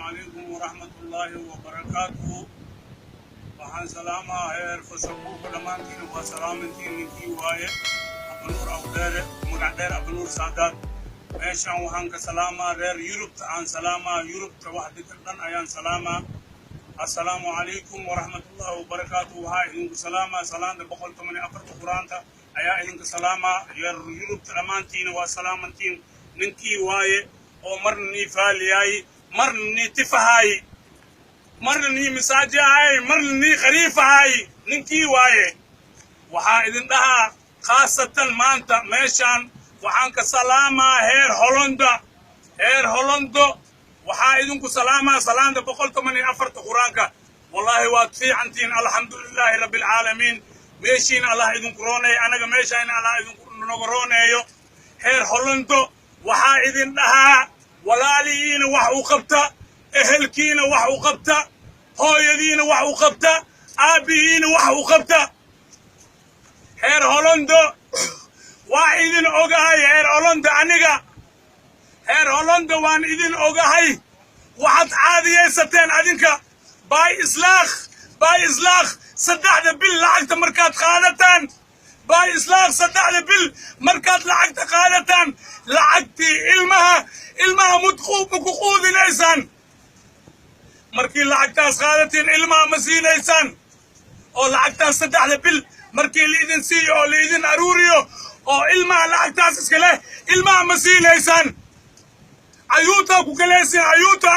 عليكم ورحمة الله وبركاته. وحان سلامة هير فسقوك دمانتين وسلامتين نكي وايه أبنور أودير مقعدير أبنور سادات ميشان وحان كسلامة هير يوروب عن سلامة يوروب توحدي كردن أيان سلامة. السلام عليكم ورحمة الله وبركاته. وهاي إنك سلامة سلام بقول تمني أفرت قرانتا أيا إنك سلامة هير يوروب دمانتين وسلامتين نكي وايه ومرني فالياي مرني تفهاي مرني مساجاي مرني خريفهاي ننكي واي وحا إذن دها خاصة مانتا ميشان وحانك سلامة هير هولندا وحا إذنك سلامة سلام دا بقولت مني أفرت قرانك والله واتفي عنتين الحمد لله رب العالمين ميشين الله إذنك روني أنا ميشين الله إذنك نغروني هير هولندا وحا إذن دها walaalyihiina wax u qabta ehelkiina wax u qabta hooyadiina wax u qabta aabihiina wax u qabta heer Hollando waa idin ogahay heer Hollando aniga heer Hollando waan idin ogahay waxaad caadiyeysateen adinka bay islaaq saddexda bil lacagta markaad qaadataan باي إسلام صدقني بال مركز لعقت قادة لعقتي إلمها مكوخوذ ليسان مركي لعقتاس قادة إلمها مسي ليسان أو لعقتاس صدقني بال مركي لإذن سي أو لإذن أروريو أو إلمها لعقتاس اسكله إلمها مسي ليسان عيوتا كوكليسين عيوتا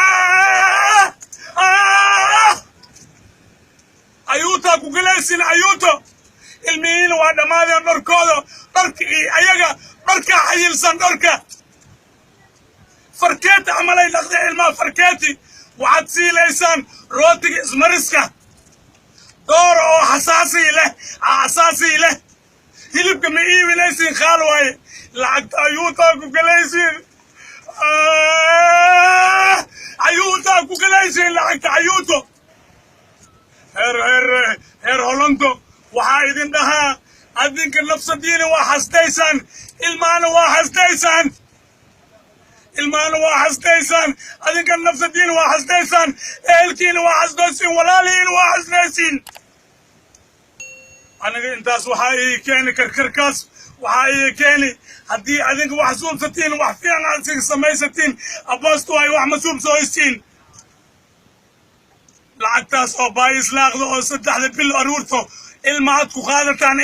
عيوتا كوكليسين عيوتا المين وانا ماذا نركض نرك ايجا نركا حيلسن نركا فركيت عملي لقد علما فركيتي وعدسي ليسان روتي اسمرسكا دور او حساسي له هلبك مئيوي ليسين خالواي لعقت ايوتا كوكليسين ايوتا كوكليسين لعقت ايوتا هير هولندو waxaa idin dhahaa adinka nafsadiina waa xasdaysaan ilmaana waa xasdaysaan adinka nafsadiina waa xasdaysaan ehelkiina waa xasdaysiin walaalihiina waa xasdaysiin aniga intaas waxaa ii keeni karkarkaas waxaa ii keeni haddii adinka wax suubsatiin wax fiican aad samaysatiin aboostu ay wax ma suubsooysiin lacagtaas oo baa islaaqda oo saddexda bil aruurto ilmaha ku qaadataan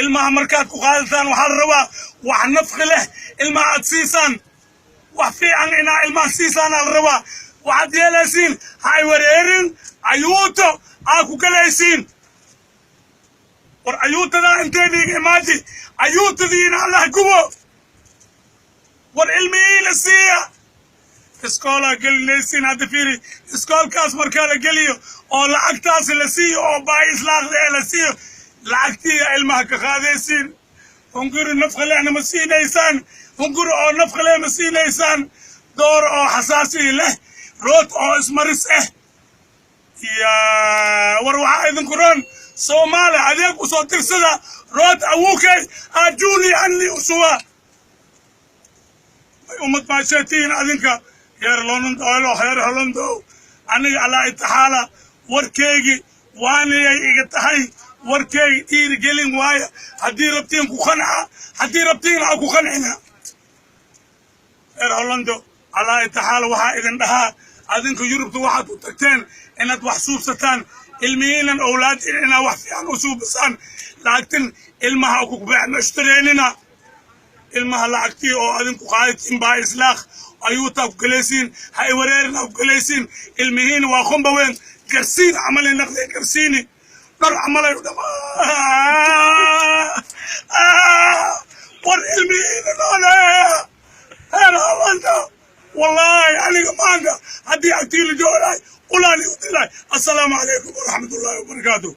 ilmaha markaad ku qaadataan waxa la rabaa wax nafqi leh ilmaha aad siisaan wax fiican inaa ilmaha siisaan la rabaa waxaad yeelaysiin hay wareerin ayuuto aa ku galaysiin war ayuutada intee dhiig imaadi ayuutadiina allah gubo war ilmihiina siiya iskoola gelinaysiin hadda fiiri iskoolkaas markaa la geliyo oo lacagtaas la siiyo oo baa islaaqda la siiyo lacagtii ilmaha ka qaadaysiin hunguri nafqa lehna ma siinaysaan hunguri oo nafqa leh ma siinaysaan door oo xasaasi leh rood oo ismaris war waxaa idinku roon Soomaali adeeg u soo tirsada rood awuukay ajuuni anni usuwa ummad maashatiin adinka heer Hollando aniga ala itaxaala warkeygi waanayay iga tahay warkeygi dhiirigelin waaya haddii rabtiin ku qanca haddii rabtiin ku qancina heer Hollando ala itaxaala waxaa idin dhahaa adinka Yurubta waxaad u tagteen inaad wax suubsataan ilmihiinan awlaadiin inaad wax fiican u suubsaan laakiin ilmaha ku baaxmashtareynina ilmaha lacagtii oo adinku qaadatiin baa islaaq ayuutaa ku galaysiin hay wareerina ku galaysiin ilmihiina waa qomba weyn garsiin camalay naqday garsiini dhar camalay war ilmihiina nooleeya heer Hollando wallahi aniga maanta haddii agtiila joogay ulaani u dilay assalaamu calaykum waraxmatullaahi wabarakaatuh